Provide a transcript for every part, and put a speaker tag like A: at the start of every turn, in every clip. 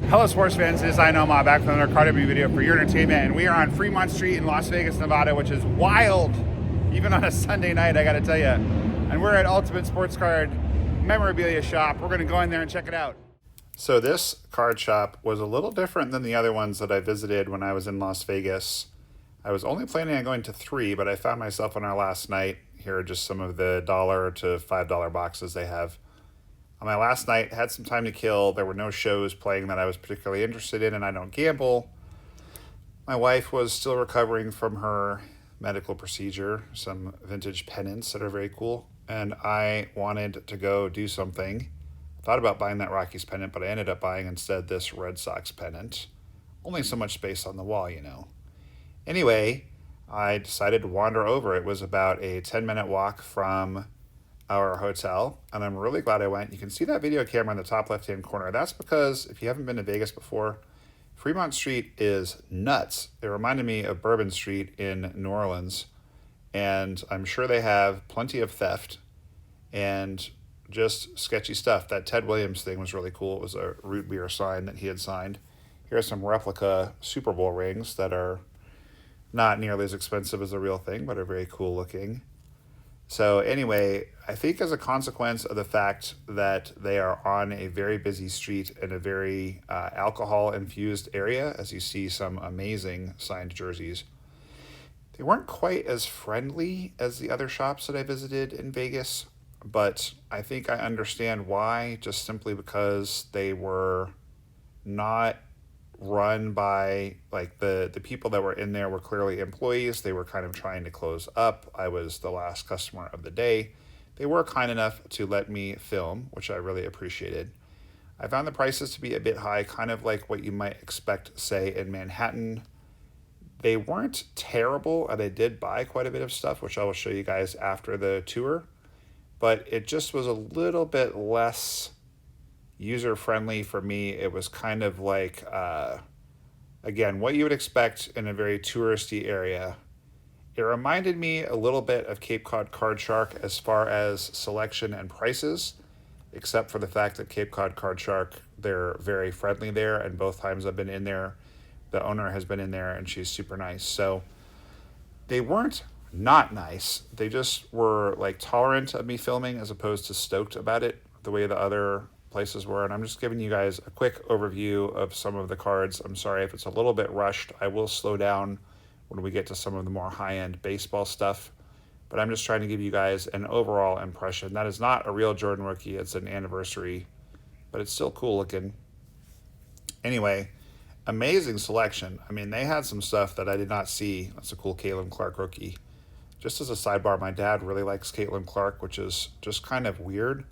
A: Hello sports fans, this is I Know Ma back with another card review video for your entertainment, and we are on Fremont Street in Las Vegas, Nevada, which is wild, even on a Sunday night, I gotta tell you. And we're at Ultimate Sports Card Memorabilia Shop. We're gonna go in there and check it out. So this card shop was a little different than the other ones that I visited when I was in Las Vegas. I was only planning on going to 3, but I found myself on our last night. Here are just some of the $1 to $5 boxes they have. On my last night, had some time to kill. There were no shows playing that I was particularly interested in, and I don't gamble. My wife was still recovering from her medical procedure, some vintage pennants that are very cool, and I wanted to go do something. I thought about buying that Rockies pennant, but I ended up buying instead this Red Sox pennant. Only so much space on the wall, you know. Anyway, I decided to wander over. It was about a 10-minute walk from our hotel, and I'm really glad I went. You can see that video camera in the top left-hand corner. That's because if you haven't been to Vegas before, Fremont Street is nuts. It reminded me of Bourbon Street in New Orleans, and I'm sure they have plenty of theft and just sketchy stuff. That Ted Williams thing was really cool. It was a root beer sign that he had signed. Here are some replica Super Bowl rings that are not nearly as expensive as the real thing, but are very cool looking. So anyway, I think as a consequence of the fact that they are on a very busy street in a very alcohol-infused area, as you see some amazing signed jerseys, they weren't quite as friendly as the other shops that I visited in Vegas, but I think I understand why, just simply because they were not run by, like, the people that were in there were clearly employees. They were kind of trying to close up. I was the last customer of the day. They were kind enough to let me film, which I really appreciated. I found the prices to be a bit high, kind of like what you might expect, say, in Manhattan. They weren't terrible, and I did buy quite a bit of stuff, which I will show you guys after the tour, but it just was a little bit less user-friendly for me. It was kind of like, again, what you would expect in a very touristy area. It reminded me a little bit of Cape Cod Card Shark as far as selection and prices, except for the fact that Cape Cod Card Shark, they're very friendly there, and both times I've been in there, the owner has been in there, and she's super nice. So they weren't not nice. They just were like tolerant of me filming as opposed to stoked about it the way the other places were. And I'm just giving you guys a quick overview of some of the cards. I'm sorry if it's a little bit rushed. I will slow down when we get to some of the more high-end baseball stuff, but I'm just trying to give you guys an overall impression. That is not a real Jordan rookie. It's an anniversary, but it's still cool looking. Anyway, amazing selection. I mean, they had some stuff that I did not see. That's a cool Caitlin Clark rookie. Just as a sidebar, my dad really likes Caitlin Clark, which is just kind of weird.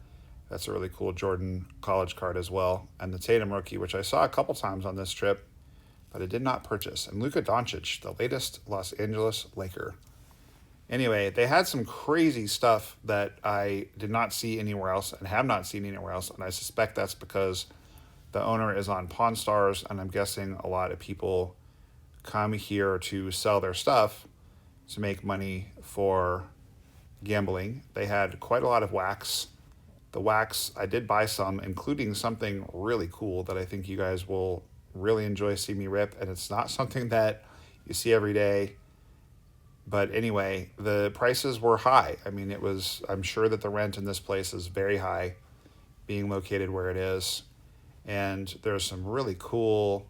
A: That's a really cool Jordan college card as well. And the Tatum rookie, which I saw a couple times on this trip, but I did not purchase. And Luka Doncic, the latest Los Angeles Laker. Anyway, they had some crazy stuff that I did not see anywhere else and have not seen anywhere else. And I suspect that's because the owner is on Pawn Stars, and I'm guessing a lot of people come here to sell their stuff to make money for gambling. They had quite a lot of wax. The wax, I did buy some, including something really cool that I think you guys will really enjoy seeing me rip, and it's not something that you see every day. But anyway, the prices were high. I mean, I'm sure that the rent in this place is very high, being located where it is. And there's some really cool,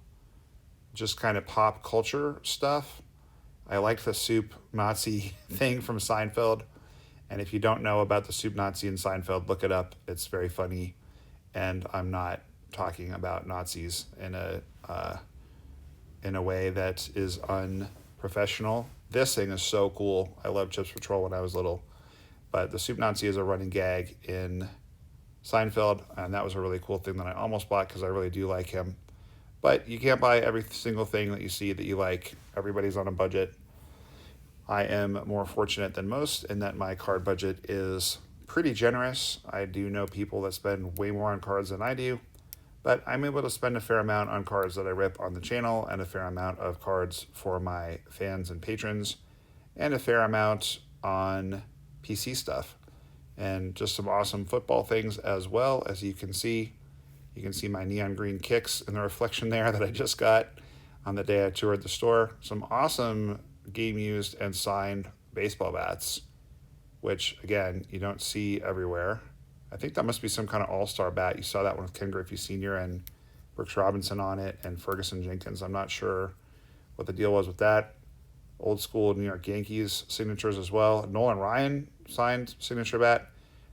A: just kind of pop culture stuff. I like the soup Nazi thing from Seinfeld. And if you don't know about the soup Nazi in Seinfeld, look it up. It's very funny. And I'm not talking about Nazis in a way that is unprofessional. This thing is so cool. I loved Chips Patrol when I was little. But the soup Nazi is a running gag in Seinfeld, and that was a really cool thing that I almost bought because I really do like him. But you can't buy every single thing that you see that you like. Everybody's on a budget. I am more fortunate than most in that my card budget is pretty generous. I do know people that spend way more on cards than I do, but I'm able to spend a fair amount on cards that I rip on the channel, and a fair amount of cards for my fans and patrons, and a fair amount on PC stuff, and just some awesome football things as well. As you can see, You can see my neon green kicks in the reflection there that I just got on the day I toured the store. Some awesome game used and signed baseball bats, which again, you don't see everywhere. I think that must be some kind of all-star bat. You saw that one with Ken Griffey Sr. and Brooks Robinson on it and Ferguson Jenkins. I'm not sure what the deal was with that. Old school New York Yankees signatures as well. Nolan Ryan signed signature bat.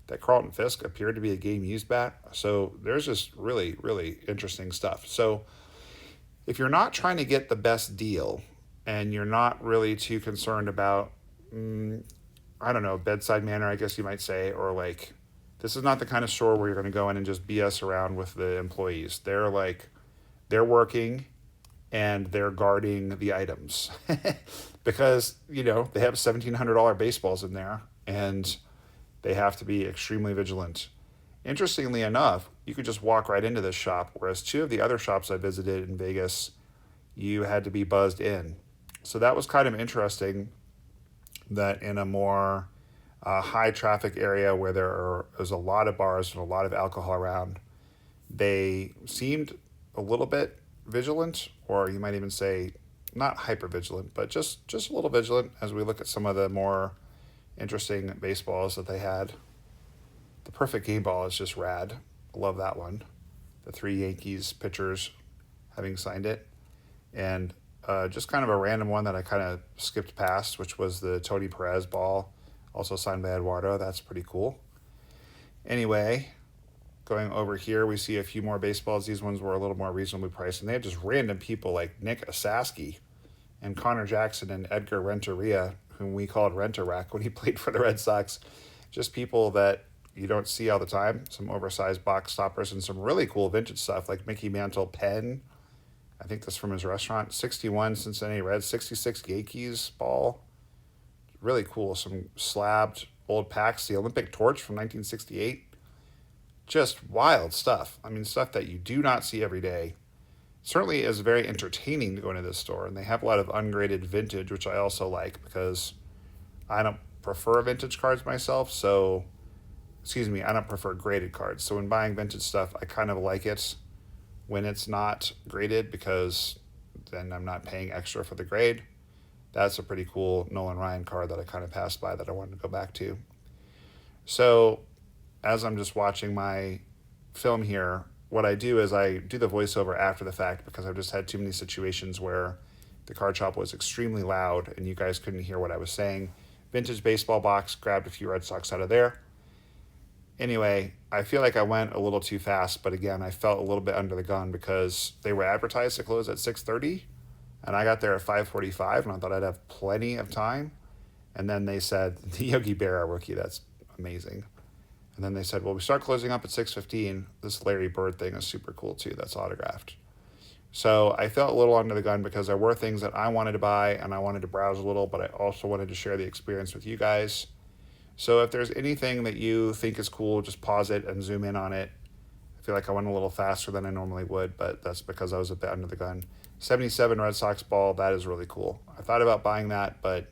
A: That Carlton Fisk appeared to be a game used bat. So there's just really, really interesting stuff. So if you're not trying to get the best deal and you're not really too concerned about, I don't know, bedside manner, I guess you might say, or like, this is not the kind of store where you're going to go in and just BS around with the employees. They're working and they're guarding the items because, they have $1,700 baseballs in there and they have to be extremely vigilant. Interestingly enough, you could just walk right into this shop, whereas two of the other shops I visited in Vegas, you had to be buzzed in. So that was kind of interesting that in a more high traffic area where there's a lot of bars and a lot of alcohol around, they seemed a little bit vigilant, or you might even say not hyper vigilant, but just a little vigilant as we look at some of the more interesting baseballs that they had. The perfect game ball is just rad. I love that one. The 3 Yankees pitchers having signed it. And just kind of a random one that I kind of skipped past, which was the Tony Perez ball, also signed by Eduardo. That's pretty cool. Anyway, going over here, we see a few more baseballs. These ones were a little more reasonably priced, and they had just random people like Nick Osaski and Connor Jackson and Edgar Renteria, whom we called Rent-A-Rack when he played for the Red Sox. Just people that you don't see all the time. Some oversized box stoppers and some really cool vintage stuff like Mickey Mantle pen. I think that's from his restaurant. 61 Cincinnati Reds, 66 Yankees ball. Really cool. Some slabbed old packs. The Olympic torch from 1968. Just wild stuff. I mean, stuff that you do not see every day. Certainly is very entertaining to go into this store, and they have a lot of ungraded vintage, which I also like because I don't prefer vintage cards myself, I don't prefer graded cards. So when buying vintage stuff, I kind of like it when it's not graded because then I'm not paying extra for the grade. That's a pretty cool Nolan Ryan card that I kind of passed by that I wanted to go back to. So as I'm just watching my film here, what I do is I do the voiceover after the fact because I've just had too many situations where the card shop was extremely loud and you guys couldn't hear what I was saying. Vintage baseball box, grabbed a few Red Sox out of there. Anyway, I feel like I went a little too fast, but again, I felt a little bit under the gun because they were advertised to close at 6:30, and I got there at 5:45, and I thought I'd have plenty of time. And then they said, the Yogi Berra rookie, that's amazing. And then they said, well, we start closing up at 6:15. This Larry Bird thing is super cool too. That's autographed. So I felt a little under the gun because there were things that I wanted to buy and I wanted to browse a little, but I also wanted to share the experience with you guys. So if there's anything that you think is cool, just pause it and zoom in on it. I feel like I went a little faster than I normally would, but that's because I was a bit under the gun. 77 Red Sox ball, that is really cool. I thought about buying that, but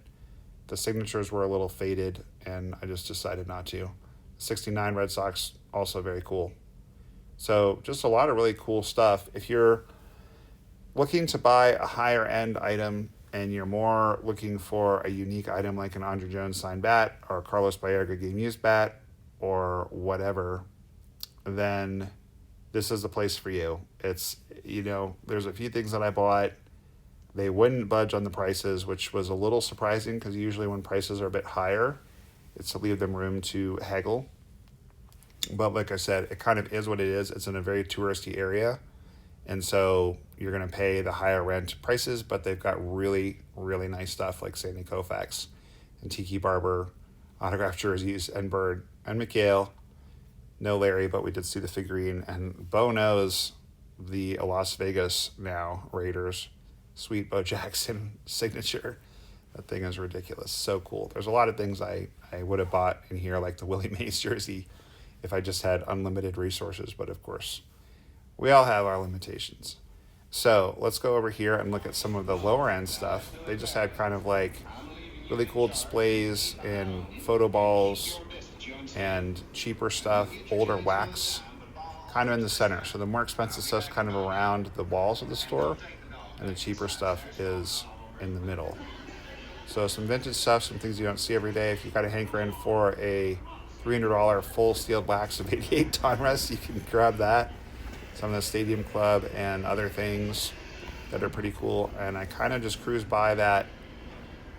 A: the signatures were a little faded and I just decided not to. 69 Red Sox, also very cool. So just a lot of really cool stuff. If you're looking to buy a higher end item and you're more looking for a unique item like an Andre Jones signed bat or a Carlos Baerga game used bat or whatever, then this is the place for you. It's, there's a few things that I bought. They wouldn't budge on the prices, which was a little surprising because usually when prices are a bit higher, it's to leave them room to haggle. But like I said, it kind of is what it is. It's in a very touristy area. And so you're going to pay the higher rent prices, but they've got really, really nice stuff like Sandy Koufax and Tiki Barber, autographed jerseys, and Bird and McHale. No Larry, but we did see the figurine. And Bo knows the Las Vegas now Raiders. Sweet Bo Jackson signature. That thing is ridiculous. So cool. There's a lot of things I would have bought in here, like the Willie Mays jersey, if I just had unlimited resources. But of course, we all have our limitations. So let's go over here and look at some of the lower end stuff. They just had kind of like really cool displays and photo balls and cheaper stuff, older wax kind of in the center. So the more expensive stuff's kind of around the walls of the store, and the cheaper stuff is in the middle. So some vintage stuff, some things you don't see every day. If you've got a hankering for a $300 full steel box of 88 Donruss, you can grab that. Some of the Stadium Club and other things that are pretty cool. And I kind of just cruised by that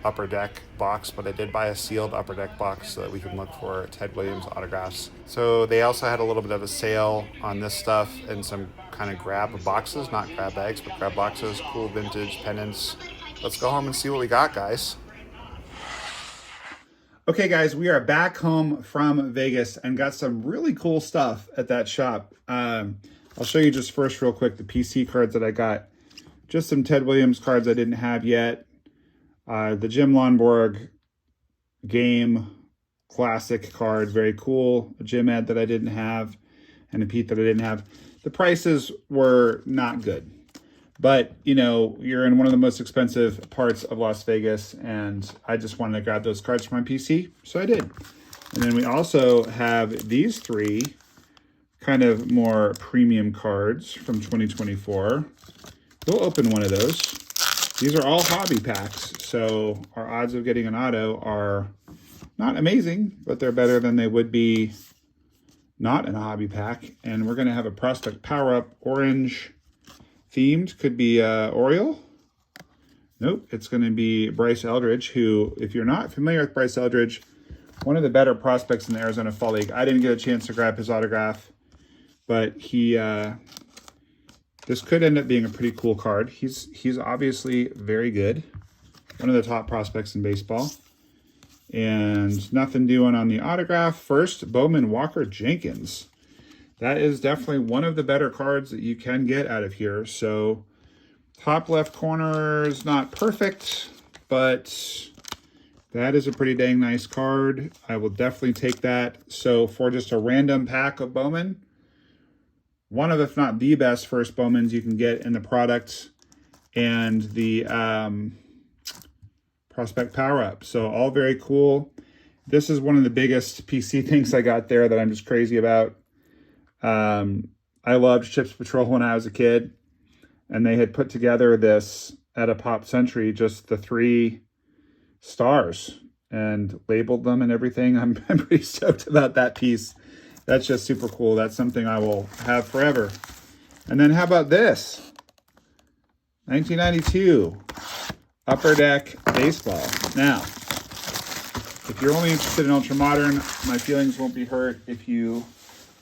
A: Upper Deck box, but I did buy a sealed Upper Deck box so that we can look for Ted Williams autographs. So they also had a little bit of a sale on this stuff and some kind of grab boxes, not grab bags, but grab boxes, cool vintage pennants. Let's go home and see what we got, guys. Okay, guys, we are back home from Vegas and got some really cool stuff at that shop. I'll show you just first real quick the PC cards that I got. Just some Ted Williams cards I didn't have yet. The Jim Lonborg Game Classic card, very cool. A Jim Ed that I didn't have, and a Pete that I didn't have. The prices were not good. But, you know, you're in one of the most expensive parts of Las Vegas, and I just wanted to grab those cards for my PC, so I did. And then we also have these three kind of more premium cards from 2024. We'll open one of those. These are all hobby packs, so our odds of getting an auto are not amazing, but they're better than they would be not in a hobby pack. And we're going to have a Prospect Power Up orange themed. Could be Oriole. Nope, it's going to be Bryce Eldridge, who, if you're not familiar with Bryce Eldridge, one of the better prospects in the Arizona Fall League. I didn't get a chance to grab his autograph, but he this could end up being a pretty cool card. He's obviously very good. One of the top prospects in baseball. And nothing doing on the autograph. First, Bowman Walker Jenkins. That is definitely one of the better cards that you can get out of here. So top left corner is not perfect, but that is a pretty dang nice card. I will definitely take that. So for just a random pack of Bowman, one of, if not the best first Bowmans you can get in the product, and the Prospect Power Up. So all very cool. This is one of the biggest PC things I got there that I'm just crazy about. I loved Chips Patrol when I was a kid, and they had put together this at a Pop Century, just the 3 stars, and labeled them and everything. I'm pretty stoked about that piece. That's just super cool. That's something I will have forever. And then how about this? 1992 Upper Deck Baseball. Now, if you're only interested in Ultra Modern, my feelings won't be hurt if you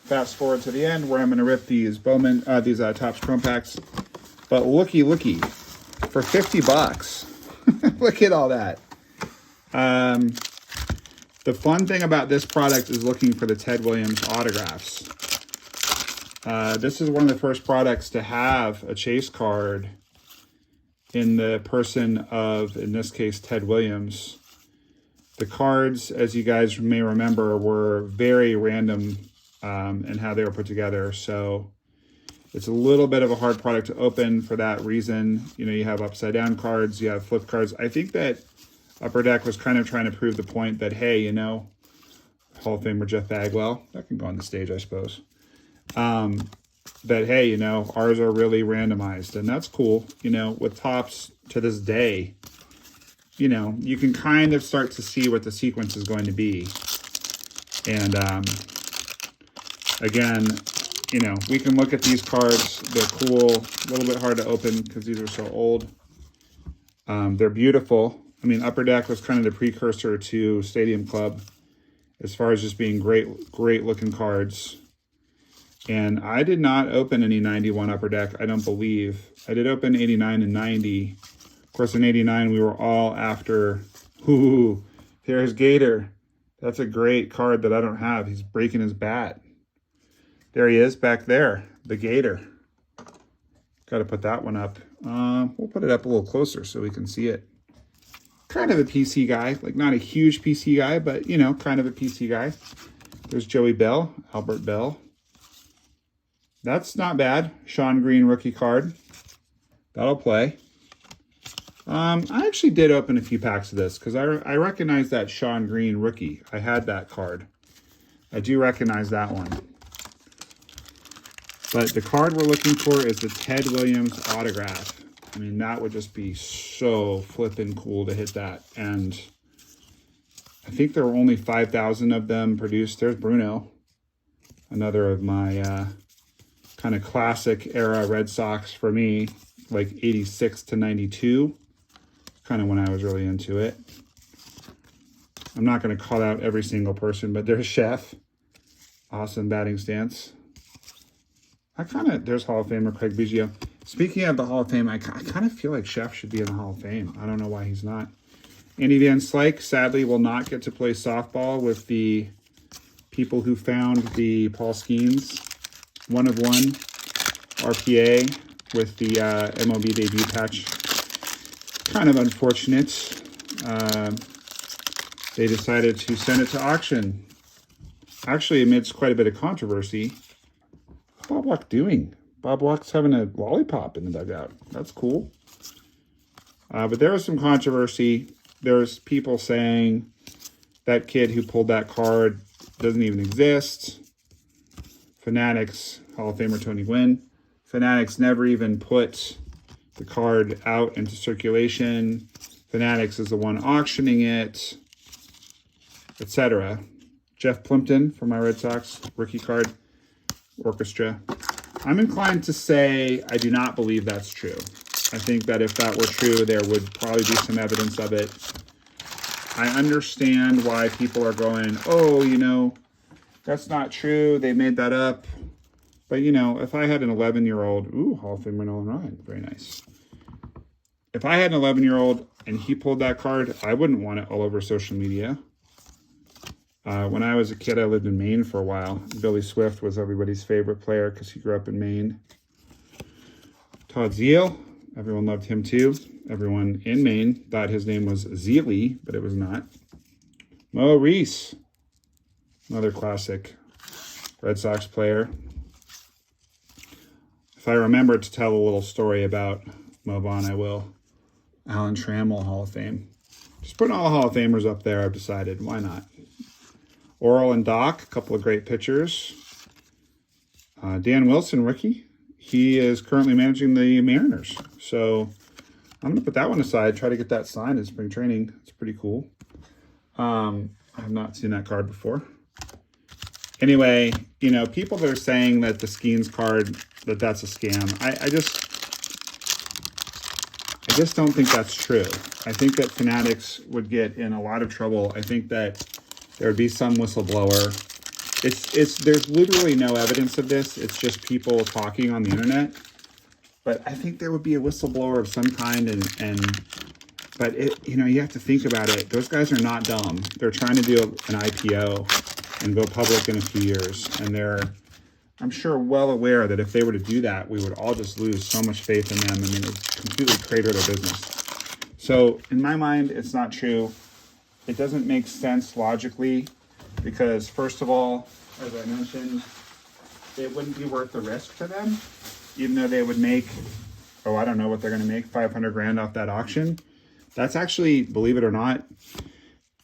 A: fast forward to the end where I'm going to rip these Bowman, these Topps Chrome packs. But looky, for 50 bucks. Look at all that. The fun thing about this product is looking for the Ted Williams autographs. This is one of the first products to have a chase card in the person of, in this case, Ted Williams. The cards, as you guys may remember, were very random in how they were put together. So it's a little bit of a hard product to open for that reason. You know, you have upside down cards, you have flip cards. I think that Upper Deck was kind of trying to prove the point that, hey, you know, Hall of Famer Jeff Bagwell, that can go on the stage, I suppose. That, hey, you know, ours are really randomized, and that's cool. You know, with Topps to this day, you know, you can kind of start to see what the sequence is going to be. And again, you know, we can look at these cards. They're cool, a little bit hard to open because these are so old. They're beautiful. I mean, Upper Deck was kind of the precursor to Stadium Club as far as just being great looking cards. And I did not open any 91 Upper Deck, I don't believe. I did open 89 and 90. Of course, in 89, we were all after, ooh, there's Gator. That's a great card that I don't have. He's breaking his bat. There he is back there, the Gator. Got to put that one up. We'll put it up a little closer so we can see it. Kind of a PC guy, like not a huge PC guy, but, you know, kind of a PC guy. There's Joey Bell, Albert Bell. That's not bad. Sean Green rookie card. That'll play. I actually did open a few packs of this because I recognize that Sean Green rookie. I had that card. I do recognize that one. But the card we're looking for is the Ted Williams autograph. I mean, that would just be so flippin' cool to hit that. And I think there were only 5,000 of them produced. There's Bruno, another of my kind of classic era Red Sox for me, like 86 to 92, kind of when I was really into it. I'm not going to call out every single person, but there's Chef. Awesome batting stance. There's Hall of Famer Craig Biggio. Speaking of the Hall of Fame, I kind of feel like Chef should be in the Hall of Fame. I don't know why he's not. Andy Van Slyke sadly will not get to play softball with the people who found the Paul Skeens 1-of-1 RPA with the MLB debut patch. Kind of unfortunate. They decided to send it to auction. Actually, amidst quite a bit of controversy. What's Bob Walk doing? Bob Walk's having a lollipop in the dugout. That's cool. But there was some controversy. There's people saying that kid who pulled that card doesn't even exist. Fanatics, Hall of Famer Tony Gwynn. Fanatics never even put the card out into circulation. Fanatics is the one auctioning it, etc. Jeff Plimpton for my Red Sox rookie card orchestra. I'm inclined to say I do not believe that's true. I think that if that were true, there would probably be some evidence of it. I understand why people are going, oh, you know, that's not true. They made that up. But, you know, if I had an 11-year-old, ooh, Hall of Famer Nolan Ryan, very nice. If I had an 11-year-old and he pulled that card, I wouldn't want it all over social media. When I was a kid, I lived in Maine for a while. Billy Swift was everybody's favorite player because he grew up in Maine. Todd Zeile, everyone loved him too. Everyone in Maine thought his name was Zeile, but it was not. Mo Reese, another classic Red Sox player. If I remember to tell a little story about Mo Vaughn, I will. Alan Trammell, Hall of Fame. Just putting all the Hall of Famers up there, I've decided. Why not? Oral and Doc, a couple of great pitchers. Dan Wilson, rookie. He is currently managing the Mariners. So I'm going to put that one aside, try to get that signed in spring training. It's pretty cool. I have not seen that card before. Anyway, you know, people that are saying that the Skeens card, that's a scam. I just don't think that's true. I think that Fanatics would get in a lot of trouble. I think that there would be some whistleblower. There's literally no evidence of this. It's just people talking on the internet. But I think there would be a whistleblower of some kind, but you know, you have to think about it. Those guys are not dumb. They're trying to do an IPO and go public in a few years, and they're, I'm sure, well aware that if they were to do that, we would all just lose so much faith in them. I mean, it would completely crater their business. So in my mind, it's not true. It doesn't make sense logically because, first of all, as I mentioned, it wouldn't be worth the risk to them, even though they would make, oh, I don't know what they're going to make, 500 grand off that auction. That's actually, believe it or not,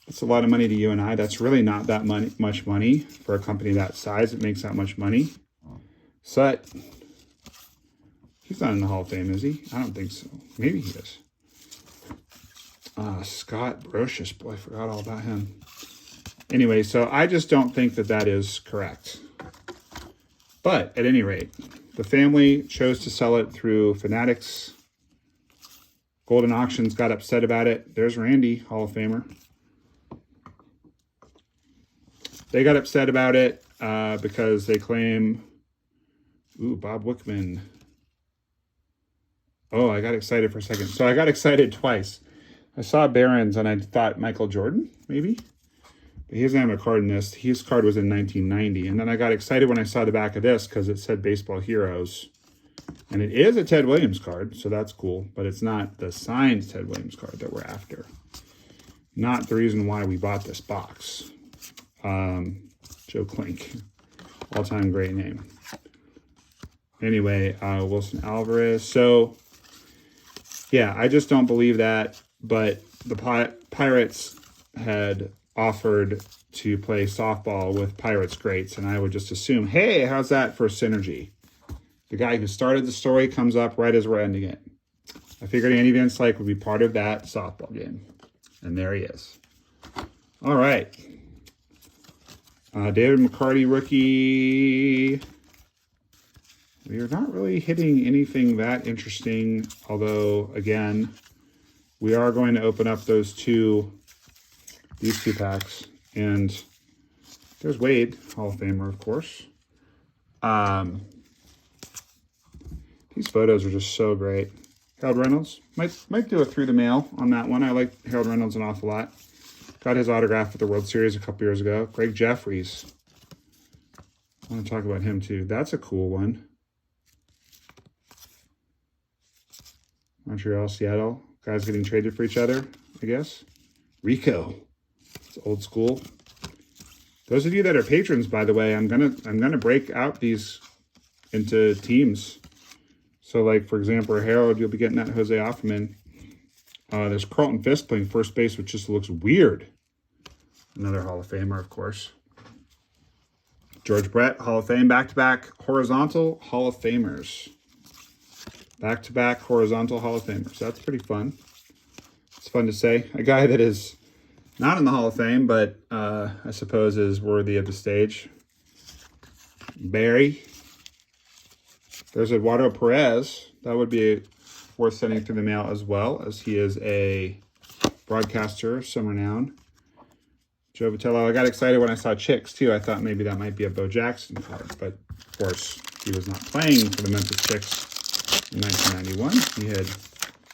A: it's a lot of money to you and I. That's really not that much money for a company that size. It makes that much money. Sut, he's not in the Hall of Fame, is he? I don't think so. Maybe he is. Scott Brocious, boy, I forgot all about him. Anyway, so I just don't think that that is correct. But at any rate, the family chose to sell it through Fanatics. Golden Auctions got upset about it. There's Randy, Hall of Famer. They got upset about it because they claim, ooh, Bob Wickman. Oh, I got excited for a second. So I got excited twice. I saw Barron's and I thought Michael Jordan, maybe. But he doesn't have a card in this. His card was in 1990. And then I got excited when I saw the back of this because it said Baseball Heroes. And it is a Ted Williams card, so that's cool. But it's not the signed Ted Williams card that we're after. Not the reason why we bought this box. Joe Klink. All-time great name. Anyway, Wilson Alvarez. So, yeah, I just don't believe that. But the Pirates had offered to play softball with Pirates greats, and I would just assume, hey, how's that for synergy? The guy who started the story comes up right as we're ending it. I figured Andy Van Slyke would be part of that softball game. And there he is. All right. David McCarty, rookie. We are not really hitting anything that interesting, although, again, we are going to open up these two packs. And there's Wade, Hall of Famer, of course. These photos are just so great. Harold Reynolds. Might do a through the mail on that one. I like Harold Reynolds an awful lot. Got his autograph at the World Series a couple years ago. Greg Jeffries. I want to talk about him too. That's a cool one. Montreal, Seattle. Guys getting traded for each other, I guess. Rico. It's old school. Those of you that are patrons, by the way, I'm gonna break out these into teams. So, like, for example, Harold, you'll be getting that Jose Offerman. There's Carlton Fisk playing first base, which just looks weird. Another Hall of Famer, of course. George Brett, Hall of Fame, back-to-back horizontal Hall of Famers. Back-to-back horizontal Hall of Famers. That's pretty fun. It's fun to say. A guy that is not in the Hall of Fame, but I suppose is worthy of the stage. Barry. There's Eduardo Perez. That would be worth sending through the mail as well, as he is a broadcaster of some renown. Joe Vitello. I got excited when I saw Chicks, too. I thought maybe that might be a Bo Jackson card. But, of course, he was not playing for the Memphis Chicks in 1991. He had...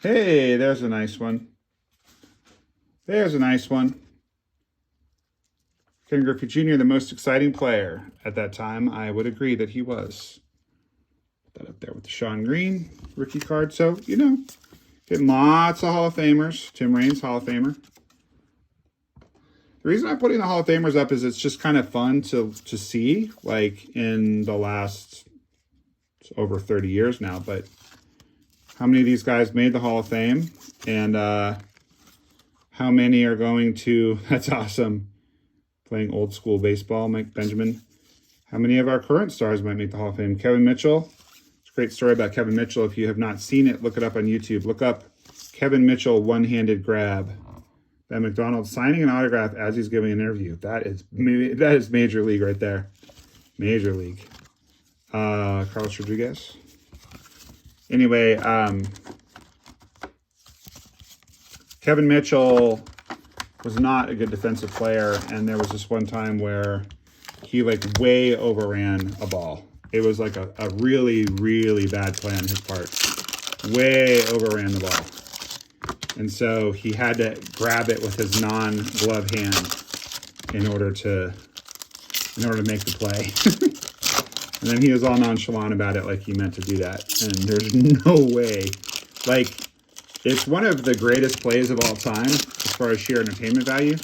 A: Hey, there's a nice one. There's a nice one. Ken Griffey Jr., the most exciting player at that time. I would agree that he was. Put that up there with the Sean Green rookie card. So, you know, getting lots of Hall of Famers. Tim Raines, Hall of Famer. The reason I'm putting the Hall of Famers up is it's just kind of fun to see, like, in the last, it's over 30 years now, but how many of these guys made the Hall of Fame, and how many are going to, that's awesome, playing old school baseball, Mike Benjamin. How many of our current stars might make the Hall of Fame? Kevin Mitchell. It's a great story about Kevin Mitchell. If you have not seen it, look it up on YouTube. Look up Kevin Mitchell one-handed grab. Ben McDonald signing an autograph as he's giving an interview. That is Major League right there. Major League. Carlos Rodriguez. Anyway, Kevin Mitchell was not a good defensive player, and there was this one time where he like way overran a ball. It was like a really, really bad play on his part. Way overran the ball. And so he had to grab it with his non-glove hand in order to make the play. And then he was all nonchalant about it like he meant to do that. And there's no way. Like, it's one of the greatest plays of all time as far as sheer entertainment value,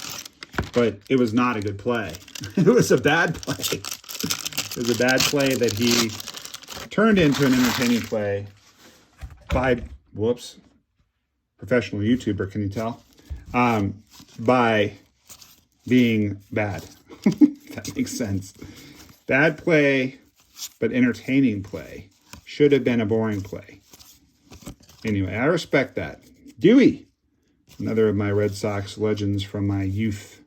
A: but it was not a good play. It was a bad play. It was a bad play that he turned into an entertaining play by, whoops, professional YouTuber, can you tell? By being bad. That makes sense. Bad play, but entertaining play. Should have been a boring play. Anyway, I respect that. Dewey, another of my Red Sox legends from my youth.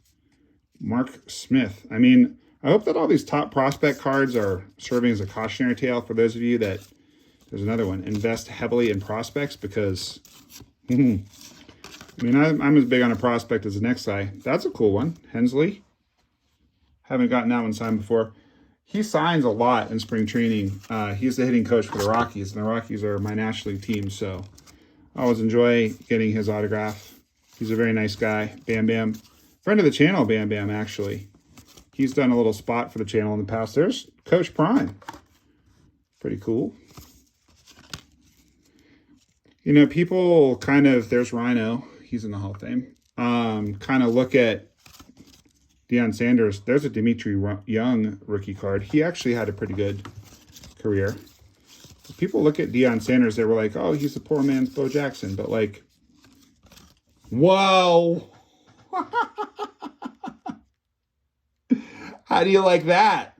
A: Mark Smith. I mean, I hope that all these top prospect cards are serving as a cautionary tale for those of you that, there's another one, invest heavily in prospects, because I mean, I'm as big on a prospect as the next guy. That's a cool one. Hensley. Haven't gotten that one signed before. He signs a lot in spring training. He's the hitting coach for the Rockies, and the Rockies are my National League team, so I always enjoy getting his autograph. He's a very nice guy. Bam Bam. Friend of the channel, Bam Bam, actually. He's done a little spot for the channel in the past. There's Coach Prime. Pretty cool. You know, people kind of, there's Rhino. He's in the Hall of Fame. Kind of look at Deion Sanders. There's a Dimitri Young rookie card. He actually had a pretty good career. People look at Deion Sanders, they were like, oh, he's the poor man's Bo Jackson. But like, whoa. How do you like that?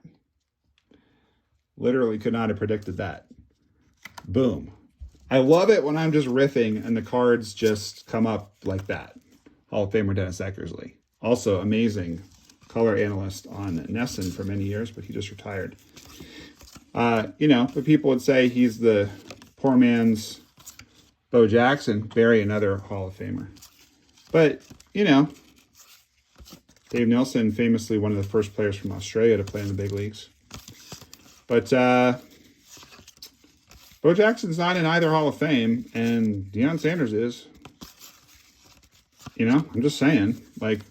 A: Literally could not have predicted that. Boom. I love it when I'm just riffing and the cards just come up like that. Hall of Famer Dennis Eckersley. Also amazing color analyst on NESN for many years, but he just retired. You know, but people would say he's the poor man's Bo Jackson. Barry, another Hall of Famer. But, you know, Dave Nelson, famously one of the first players from Australia to play in the big leagues. But Bo Jackson's not in either Hall of Fame, and Deion Sanders is. You know, I'm just saying, like,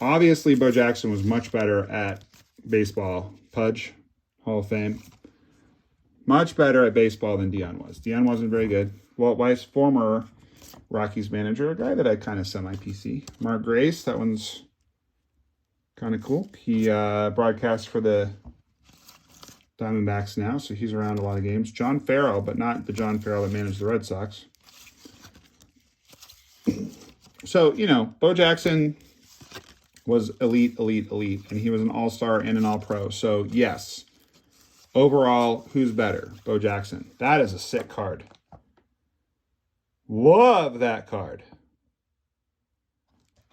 A: obviously Bo Jackson was much better at baseball. Pudge, Hall of Fame. Much better at baseball than Deion was. Deion wasn't very good. Walt Weiss, former Rockies manager, a guy that I kind of semi-PC. Mark Grace, that one's kind of cool. He broadcasts for the Diamondbacks now, so he's around a lot of games. John Farrell, but not the John Farrell that managed the Red Sox. So, you know, Bo Jackson was elite, and he was an all-star and an all-pro. So, yes, overall, who's better? Bo Jackson. That is a sick card. Love that card.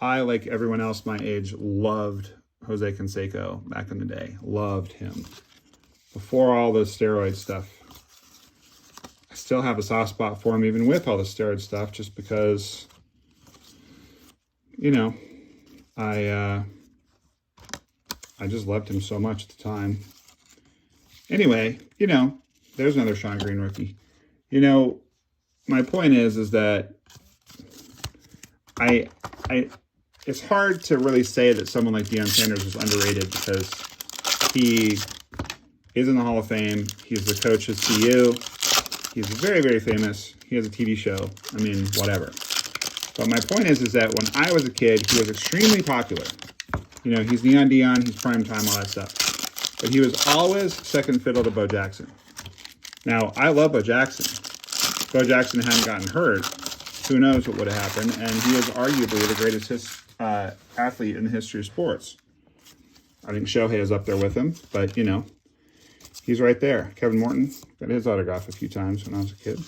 A: I, like everyone else my age, loved Jose Canseco back in the day. Loved him. Before all the steroid stuff. I still have a soft spot for him, even with all the steroid stuff, just because, you know, I just loved him so much at the time. Anyway, you know, there's another Shawn Green rookie. You know, my point is that it's hard to really say that someone like Deion Sanders is underrated because he is in the Hall of Fame. He's the coach of CU. He's very, very famous. He has a TV show. I mean, whatever. But my point is that when I was a kid, he was extremely popular. You know, he's Neon Deion, he's primetime, all that stuff. But he was always second fiddle to Bo Jackson. Now, I love Bo Jackson. If Bo Jackson hadn't gotten hurt, who knows what would have happened. And he is arguably the greatest athlete in the history of sports. I think Shohei is up there with him, but, you know, he's right there. Kevin Morton, got his autograph a few times when I was a kid.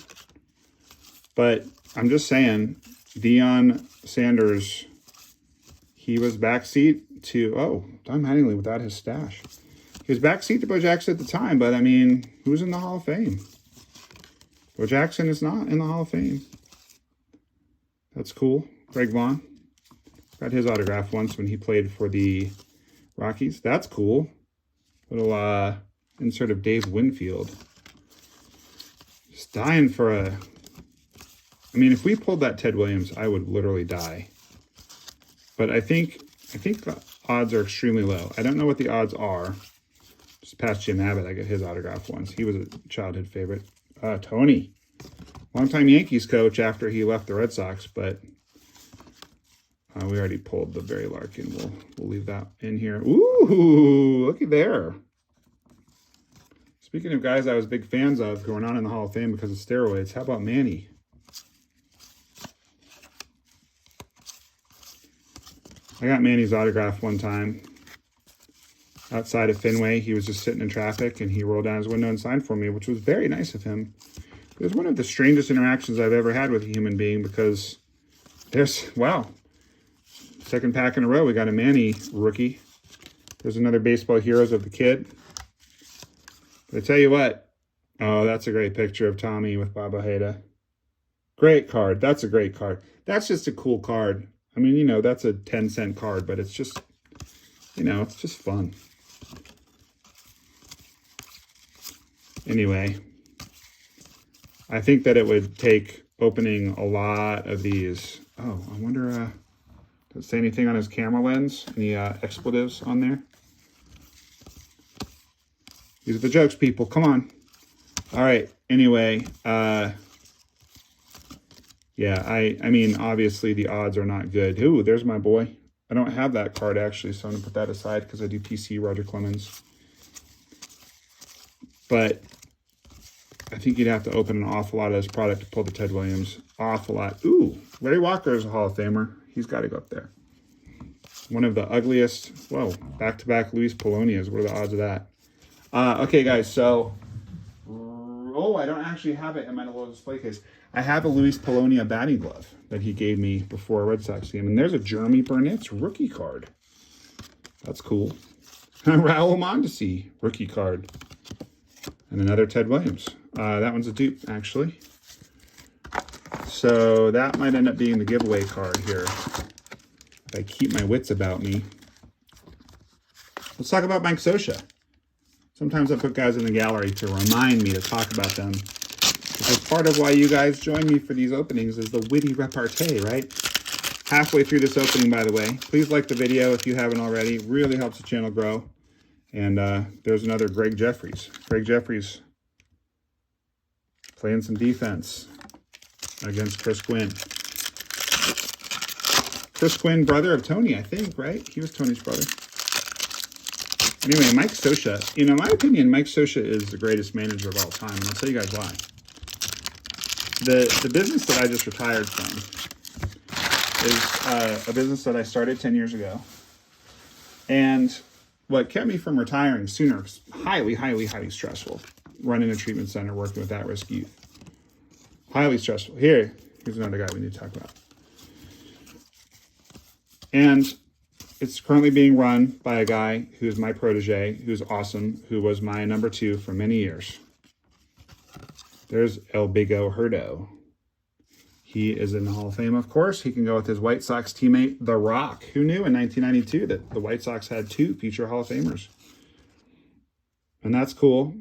A: But I'm just saying, Deion Sanders, he was backseat to, Don Mattingly without his stash. He was backseat to Bo Jackson at the time, but I mean, who's in the Hall of Fame? Bo Jackson is not in the Hall of Fame. That's cool. Greg Vaughn, got his autograph once when he played for the Rockies. That's cool. Little insert of Dave Winfield. Just dying for a... I mean, if we pulled that Ted Williams, I would literally die. But I think the odds are extremely low. I don't know what the odds are. Just past Jim Abbott, I got his autograph once. He was a childhood favorite. Tony, longtime Yankees coach after he left the Red Sox, but we already pulled the Barry Larkin. We'll leave that in here. Ooh, looky there. Speaking of guys I was big fans of who are not in the Hall of Fame because of steroids, how about Manny? I got Manny's autograph one time outside of Fenway. He was just sitting in traffic and he rolled down his window and signed for me, which was very nice of him. It was one of the strangest interactions I've ever had with a human being because second pack in a row, we got a Manny rookie. There's another Baseball Heroes of the kid. But I tell you what, that's a great picture of Tommy with Bob Ojeda. Great card. That's a great card. That's just a cool card. I mean, you know, that's a 10-cent card, but it's just, you know, it's just fun. Anyway, I think that it would take opening a lot of these. Oh, I wonder, does it say anything on his camera lens? Any expletives on there? These are the jokes, people. Come on. All right. Anyway, yeah, I mean, obviously the odds are not good. Ooh, there's my boy. I don't have that card, actually, so I'm going to put that aside because I do PC Roger Clemens. But I think you'd have to open an awful lot of this product to pull the Ted Williams. Awful lot. Ooh, Larry Walker is a Hall of Famer. He's got to go up there. One of the ugliest, back-to-back Luis Polonias. What are the odds of that? Okay, guys, so... Oh, I don't actually have it in my little display case. I have a Luis Polonia batting glove that he gave me before a Red Sox game. And there's a Jeremy Burnett's rookie card. That's cool. Raul Mondesi rookie card. And another Ted Williams. That one's a dupe, actually. So that might end up being the giveaway card here. If I keep my wits about me. Let's talk about Mike Scioscia. Sometimes I put guys in the gallery to remind me to talk about them. Because part of why you guys join me for these openings is the witty repartee, right? Halfway through this opening, by the way. Please like the video if you haven't already. It really helps the channel grow. And there's another Greg Jeffries. Greg Jeffries playing some defense against Chris Quinn. Chris Quinn, brother of Tony, I think, right? He was Tony's brother. Anyway, Mike Scioscia. In my opinion, Mike Scioscia is the greatest manager of all time, and I'll tell you guys why. The business that I just retired from is a business that I started 10 years ago. And what kept me from retiring sooner was highly, highly, highly stressful. Running a treatment center, working with at-risk youth. Highly stressful. Here's another guy we need to talk about. And it's currently being run by a guy who's my protege, who's awesome, who was my number 2 for many years. There's El Bigo Herdo. He is in the Hall of Fame, of course. He can go with his White Sox teammate, The Rock. Who knew in 1992 that the White Sox had 2 future Hall of Famers? And that's cool.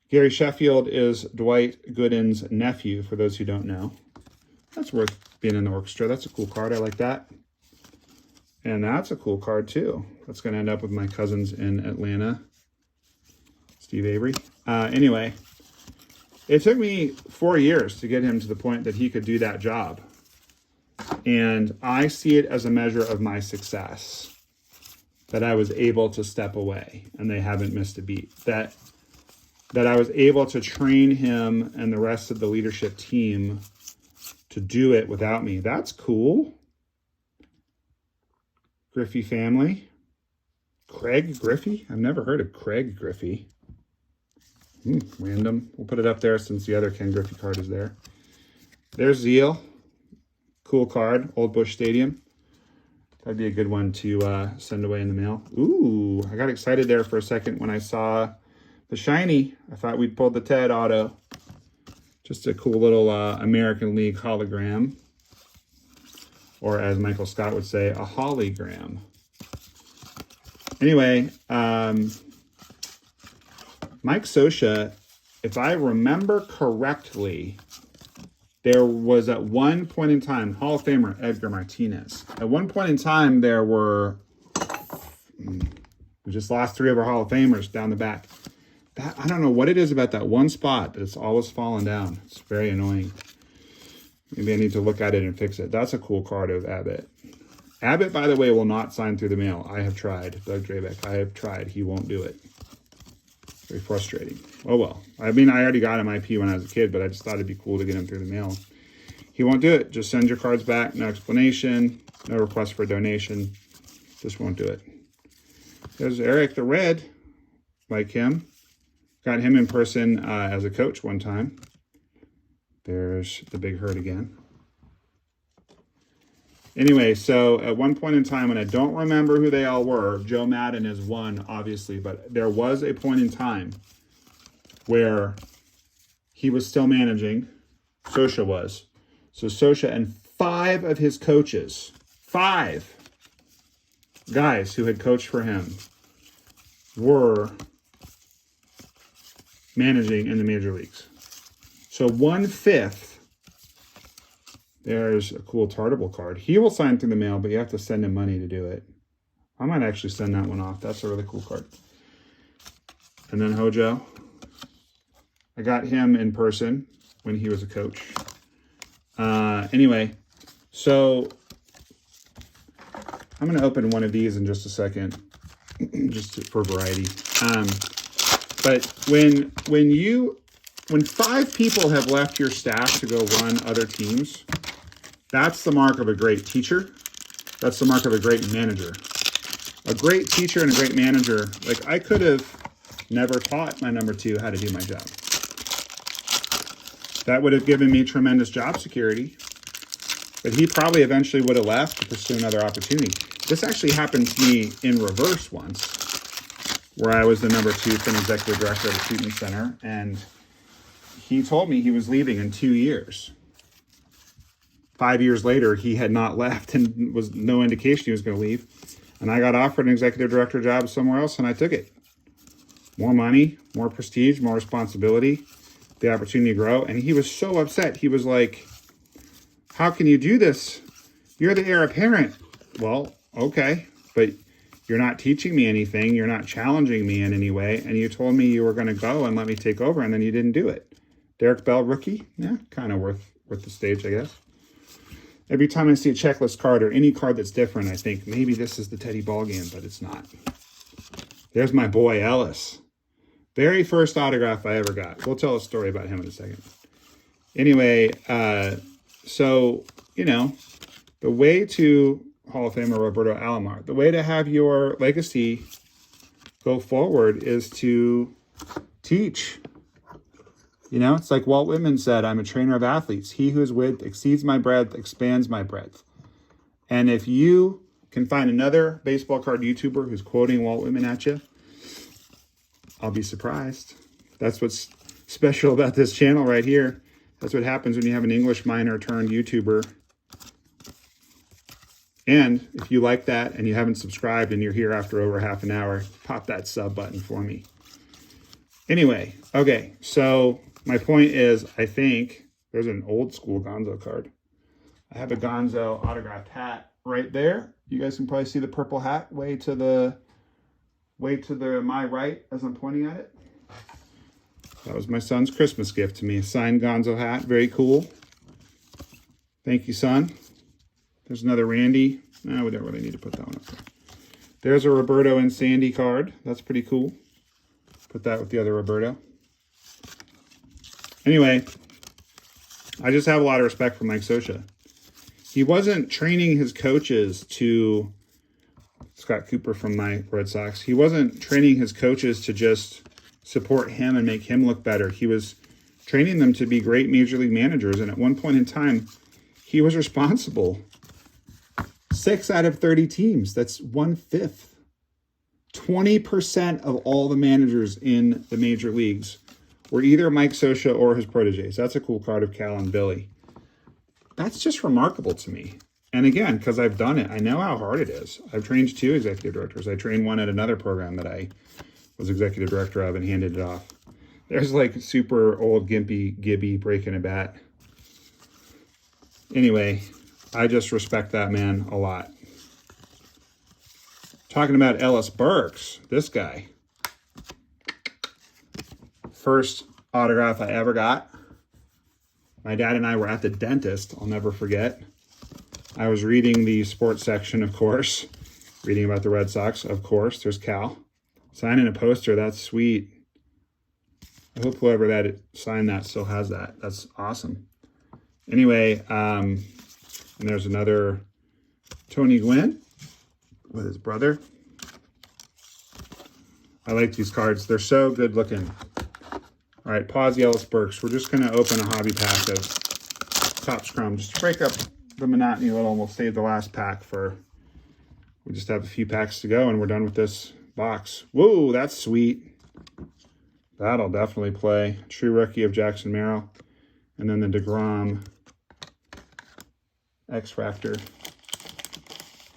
A: Gary Sheffield is Dwight Gooden's nephew, for those who don't know. That's worth being in the orchestra. That's a cool card. I like that. And that's a cool card, too. That's going to end up with my cousins in Atlanta. Steve Avery. Anyway, it took me 4 years to get him to the point that he could do that job. And I see it as a measure of my success. That I was able to step away and they haven't missed a beat. That I was able to train him and the rest of the leadership team to do it without me. That's cool. Griffey family. Craig Griffey? I've never heard of Craig Griffey. Random. We'll put it up there since the other Ken Griffey card is there. There's Zeal. Cool card. Old Busch Stadium. That'd be a good one to send away in the mail. Ooh, I got excited there for a second when I saw the shiny. I thought we'd pulled the Ted auto. Just a cool little American League hologram. Or as Michael Scott would say, a hologram. Anyway, Mike Scioscia, if I remember correctly, there was at one point in time, Hall of Famer Edgar Martinez. At one point in time, there were, we just lost 3 of our Hall of Famers down the back. I don't know what it is about that one spot, but it's always falling down. It's very annoying. Maybe I need to look at it and fix it. That's a cool card of Abbott. Abbott, by the way, will not sign through the mail. I have tried. Doug Drabeck, I have tried. He won't do it. Very frustrating. Oh, well. I mean, I already got him IP when I was a kid, but I just thought it'd be cool to get him through the mail. He won't do it. Just send your cards back. No explanation. No request for donation. Just won't do it. There's Eric the Red. Like him. Got him in person as a coach one time. There's the Big Herd again. Anyway, so at one point in time, and I don't remember who they all were, Joe Madden is one, obviously, but there was a point in time where he was still managing. Scioscia was. So Scioscia and 5 of his coaches, 5 guys who had coached for him, were managing in the major leagues. So 1/5, there's a cool Tartable card. He will sign through the mail, but you have to send him money to do it. I might actually send that one off. That's a really cool card. And then Hojo. I got him in person when he was a coach. Anyway, so I'm going to open one of these in just a second, just for variety. But when 5 people have left your staff to go run other teams, that's the mark of a great teacher. That's the mark of a great manager. A great teacher and a great manager, like I could have never taught my number 2 how to do my job. That would have given me tremendous job security. But he probably eventually would have left to pursue another opportunity. This actually happened to me in reverse once, where I was the number 2 for an executive director of a treatment center, and he told me he was leaving in 2 years. 5 years later, he had not left and was no indication he was going to leave. And I got offered an executive director job somewhere else, and I took it. More money, more prestige, more responsibility, the opportunity to grow. And he was so upset. He was like, how can you do this? You're the heir apparent. Well, okay, but you're not teaching me anything. You're not challenging me in any way. And you told me you were going to go and let me take over, and then you didn't do it. Derek Bell, rookie? Yeah, kind of worth the stage, I guess. Every time I see a checklist card or any card that's different, I think maybe this is the Teddy Ballgame, but it's not. There's my boy, Ellis. Very first autograph I ever got. We'll tell a story about him in a second. Anyway, so, you know, the way to Hall of Famer Roberto Alomar, the way to have your legacy go forward is to teach. You know, it's like Walt Whitman said, I'm a trainer of athletes. He whose width exceeds my breadth expands my breadth. And if you can find another baseball card YouTuber who's quoting Walt Whitman at you, I'll be surprised. That's what's special about this channel right here. That's what happens when you have an English minor turned YouTuber. And if you like that and you haven't subscribed and you're here after over half an hour, pop that sub button for me. Anyway, okay, so my point is, I think there's an old school Gonzo card. I have a Gonzo autographed hat right there. You guys can probably see the purple hat way to the my right as I'm pointing at it. That was my son's Christmas gift to me, a signed Gonzo hat. Very cool. Thank you, son. There's another Randy. No, we don't really need to put that one up there. There's a Roberto and Sandy card. That's pretty cool. Put that with the other Roberto. Anyway, I just have a lot of respect for Mike Scioscia. He wasn't training his coaches to, Scott Cooper from my Red Sox, he wasn't training his coaches to just support him and make him look better. He was training them to be great major league managers. And at one point in time, he was responsible. 6 out of 30 teams, that's 1/5. 20% of all the managers in the major leagues were either Mike Scioscia or his proteges. That's a cool card of Cal and Billy. That's just remarkable to me. And again, because I've done it, I know how hard it is. I've trained 2 executive directors. I trained one at another program that I was executive director of and handed it off. There's like super old gimpy Gibby breaking a bat. Anyway, I just respect that man a lot. Talking about Ellis Burks, this guy. First autograph I ever got. My dad and I were at the dentist, I'll never forget. I was reading the sports section, of course. Reading about the Red Sox, of course. There's Cal. Signing a poster, that's sweet. I hope whoever that signed that still has that. That's awesome. Anyway, and there's another Tony Gwynn with his brother. I like these cards. They're so good looking. All right, pause the Ellis Burks. We're just going to open a hobby pack of Topps Chrome just to break up the monotony a little, and we'll save the last pack for, we just have a few packs to go and we're done with this box. Whoa, that's sweet. That'll definitely play. True rookie of Jackson Merrill. And then the DeGrom X-Factor.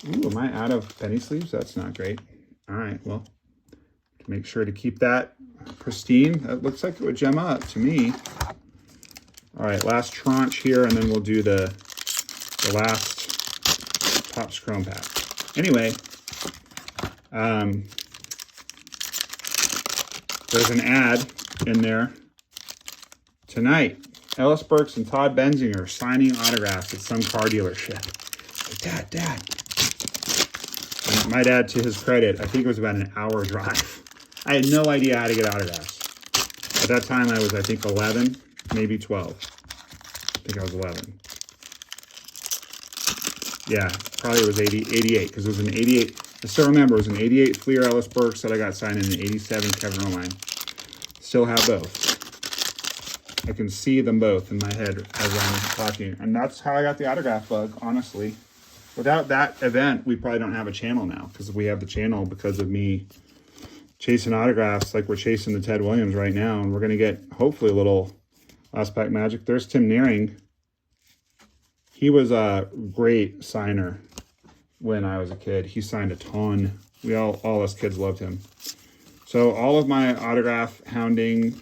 A: Ooh, am I out of penny sleeves? That's not great. All right, well, make sure to keep that pristine. That looks like it would gem up to me. All right, last tranche here, and then we'll do the last Topps Chrome pack. Anyway, there's an ad in there tonight. Ellis Burks and Todd Benzinger signing autographs at some car dealership. Like, Dad. And my dad, to his credit, I think it was about an hour drive. I had no idea how to get autographs. At that time, I was, I think, 11, maybe 12. I think I was 11. Yeah, probably it was 88, because it was an 88. I still remember it was an 88 Fleer Ellis Burks that I got signed in an 87 Kevin Romine. Still have both. I can see them both in my head as I'm talking. And that's how I got the autograph bug, honestly. Without that event, we probably don't have a channel now, because we have the channel because of me chasing autographs like we're chasing the Ted Williams right now. And we're going to get, hopefully, a little Last Pack Magic. There's Tim Nearing. He was a great signer when I was a kid. He signed a ton. All us kids loved him. So all of my autograph hounding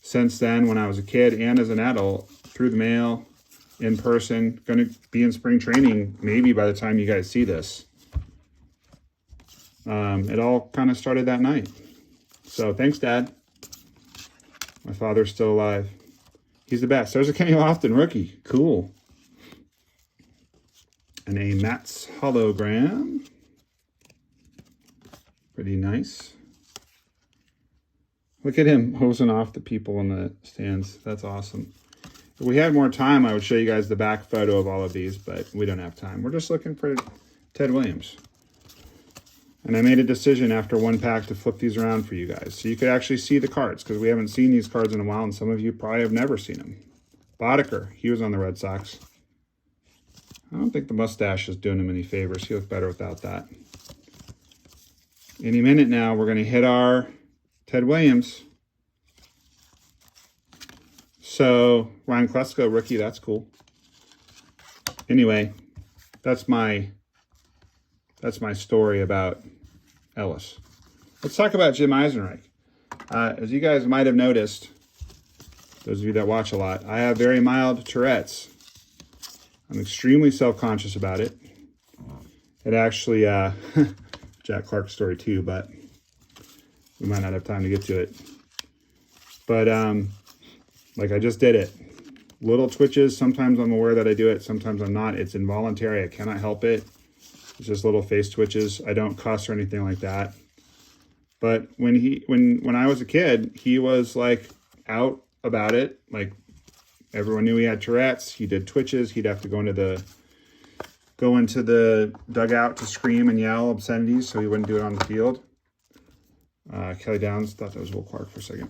A: since then, when I was a kid and as an adult, through the mail, in person, going to be in spring training maybe by the time you guys see this. It all kind of started that night. So thanks, Dad. My father's still alive. He's the best. There's a Kenny Lofton rookie. Cool. And a Mats hologram. Pretty nice. Look at him hosing off the people in the stands. That's awesome. If we had more time, I would show you guys the back photo of all of these, but we don't have time. We're just looking for Ted Williams. And I made a decision after one pack to flip these around for you guys, so you could actually see the cards, because we haven't seen these cards in a while, and some of you probably have never seen them. Boddicker, he was on the Red Sox. I don't think the mustache is doing him any favors. He looked better without that. Any minute now, we're going to hit our Ted Williams. So, Ryan Klesko, rookie, that's cool. Anyway, that's my story about Ellis. Let's talk about Jim Eisenreich. As you guys might have noticed, those of you that watch a lot, I have very mild Tourette's. I'm extremely self-conscious about it. It actually, Jack Clark story too, but we might not have time to get to it. But, like I just did it. Little twitches. Sometimes I'm aware that I do it. Sometimes I'm not. It's involuntary. I cannot help it. It's just little face twitches. I don't cuss or anything like that. But when I was a kid, he was like out about it. Like everyone knew he had Tourette's. He did twitches. He'd have to go into the dugout to scream and yell obscenities so he wouldn't do it on the field. Kelly Downs thought that was Will Clark for a second.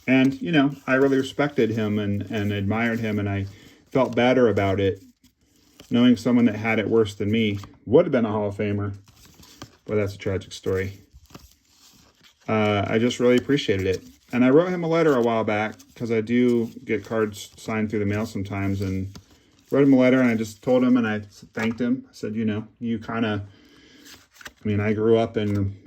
A: And, you know, I really respected him and admired him, and I felt better about it, knowing someone that had it worse than me would have been a Hall of Famer. But that's a tragic story. I just really appreciated it. And I wrote him a letter a while back, because I do get cards signed through the mail sometimes, and wrote him a letter, and I just told him, and I thanked him. I said, you know, you kind of, I mean, I grew up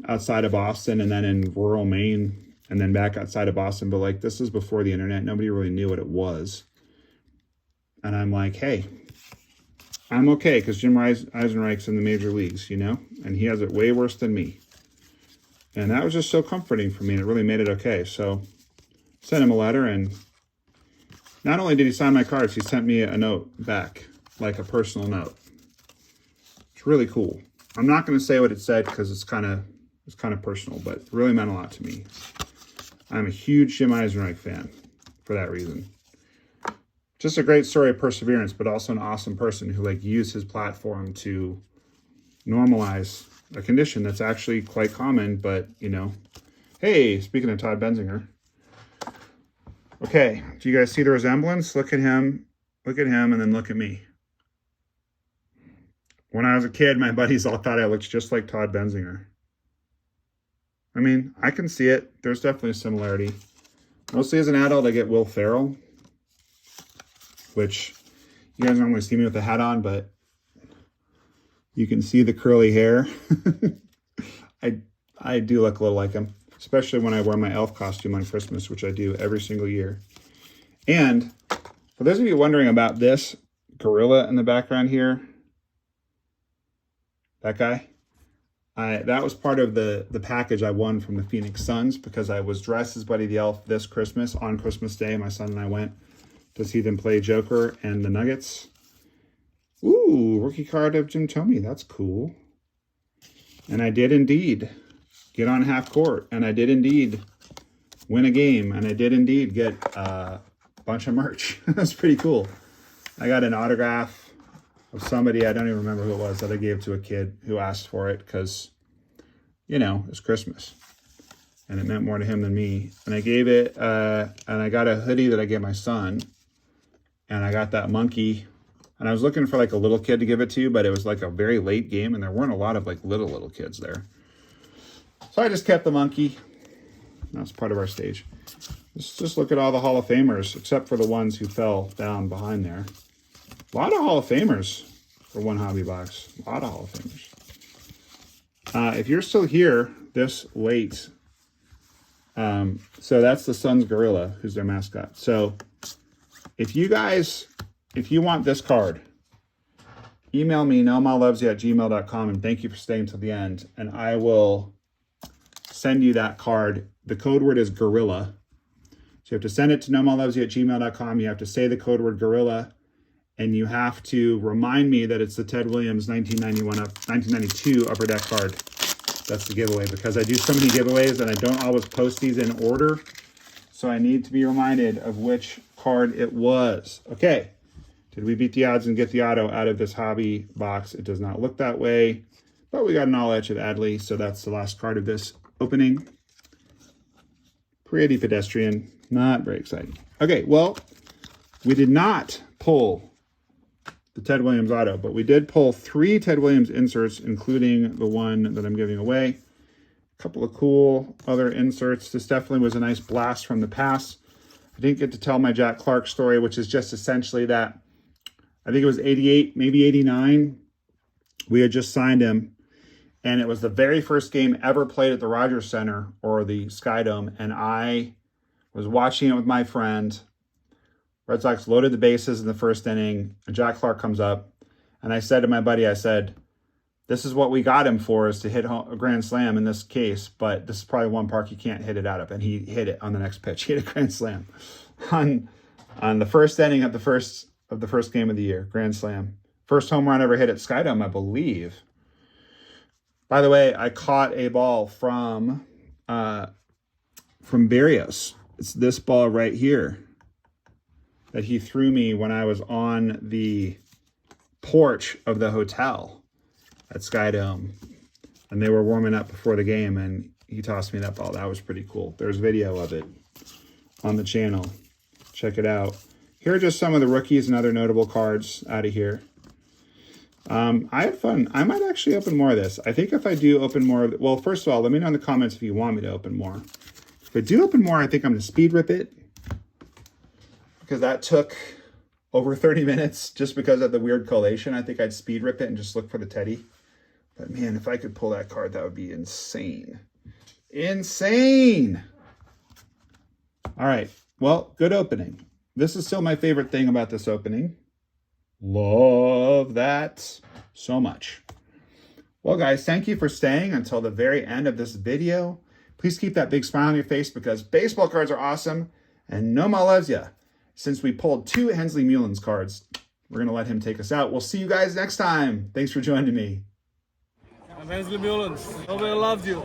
A: outside of Boston and then in rural Maine, and then back outside of Boston, but like this is before the internet. Nobody really knew what it was. And I'm like, hey, I'm okay, because Jim Eisenreich's in the major leagues, you know, and he has it way worse than me. And that was just so comforting for me, and it really made it okay. So sent him a letter, and not only did he sign my cards, he sent me a note back, like a personal note. It's really cool. I'm not going to say what it said because it's kind of personal, but it really meant a lot to me. I'm a huge Jim Eisenreich fan for that reason. Just a great story of perseverance, but also an awesome person who like used his platform to normalize a condition that's actually quite common, but you know. Hey, speaking of Todd Benzinger. Okay, do you guys see the resemblance? Look at him, and then look at me. When I was a kid, my buddies all thought I looked just like Todd Benzinger. I mean, I can see it. There's definitely a similarity. Mostly as an adult, I get Will Ferrell, which you guys normally see me with the hat on, but you can see the curly hair. I do look a little like him, especially when I wear my elf costume on Christmas, which I do every single year. And for those of you wondering about this gorilla in the background here, that guy, that was part of the package I won from the Phoenix Suns, because I was dressed as Buddy the Elf this Christmas. On Christmas Day, my son and I went to see them play Joker and the Nuggets. Ooh, rookie card of Jim Thome. That's cool. And I did indeed get on half court, and I did indeed win a game, and I did indeed get a bunch of merch. That's pretty cool. I got an autograph of somebody, I don't even remember who it was, that I gave to a kid who asked for it because, you know, it's Christmas. and it meant more to him than me. And I gave it, and I got a hoodie that I gave my son, and I got that monkey. And I was looking for like a little kid to give it to, but it was like a very late game, and there weren't a lot of like little kids there. So I just kept the monkey. That's part of our stage. Let's just look at all the Hall of Famers, except for the ones who fell down behind there. A lot of Hall of Famers for one hobby box. A lot of Hall of Famers. If you're still here this late, so that's the Suns Gorilla, who's their mascot. So if you want this card, email me, nomalovesyou@gmail.com, and thank you for staying till the end. And I will send you that card. The code word is Gorilla. So you have to send it to nomalovesyou@gmail.com. You have to say the code word Gorilla, and you have to remind me that it's the Ted Williams 1992 Upper Deck card. That's the giveaway, because I do so many giveaways and I don't always post these in order. So I need to be reminded of which card it was. Okay. Did we beat the odds and get the auto out of this hobby box? It does not look that way, but we got an all edge of Adley. So that's the last card of this opening. Pretty pedestrian. Not very exciting. Okay, well, we did not pull the Ted Williams auto, but we did pull 3 Ted Williams inserts, including the one that I'm giving away. A couple of cool other inserts. This definitely was a nice blast from the past. I didn't get to tell my Jack Clark story, which is just essentially that I think it was 88, maybe 89. We had just signed him, and it was the very first game ever played at the Rogers Center or the Sky Dome, and I was watching it with my friend. Red Sox loaded the bases in the first inning, and Jack Clark comes up, and I said to my buddy, I said, this is what we got him for, is to hit a grand slam in this case, but this is probably one park you can't hit it out of. And he hit it on the next pitch. He hit a grand slam on the first inning of the first game of the year. Grand slam. First home run ever hit at Skydome, I believe. By the way, I caught a ball from Berrios. It's this ball right here that he threw me when I was on the porch of the hotel at Skydome, and they were warming up before the game, and he tossed me that ball. That was pretty cool. There's video of it on the channel. Check it out. Here are just some of the rookies and other notable cards out of here. I had fun. I might actually open more of this. I think if I do open more of it, well, first of all, let me know in the comments if you want me to open more. If I do open more, I think I'm going to speed rip it, because that took over 30 minutes just because of the weird collation. I think I'd speed rip it and just look for the Teddy. But man, if I could pull that card, that would be insane. Insane! All right. Well, good opening. This is still my favorite thing about this opening. Love that so much. Well, guys, thank you for staying until the very end of this video. Please keep that big smile on your face, because baseball cards are awesome, and Noma loves ya. Since we pulled 2 Hensley Mullins cards, we're going to let him take us out. We'll see you guys next time. Thanks for joining me.
B: I'm Hensley Mullins. Nobody loves you.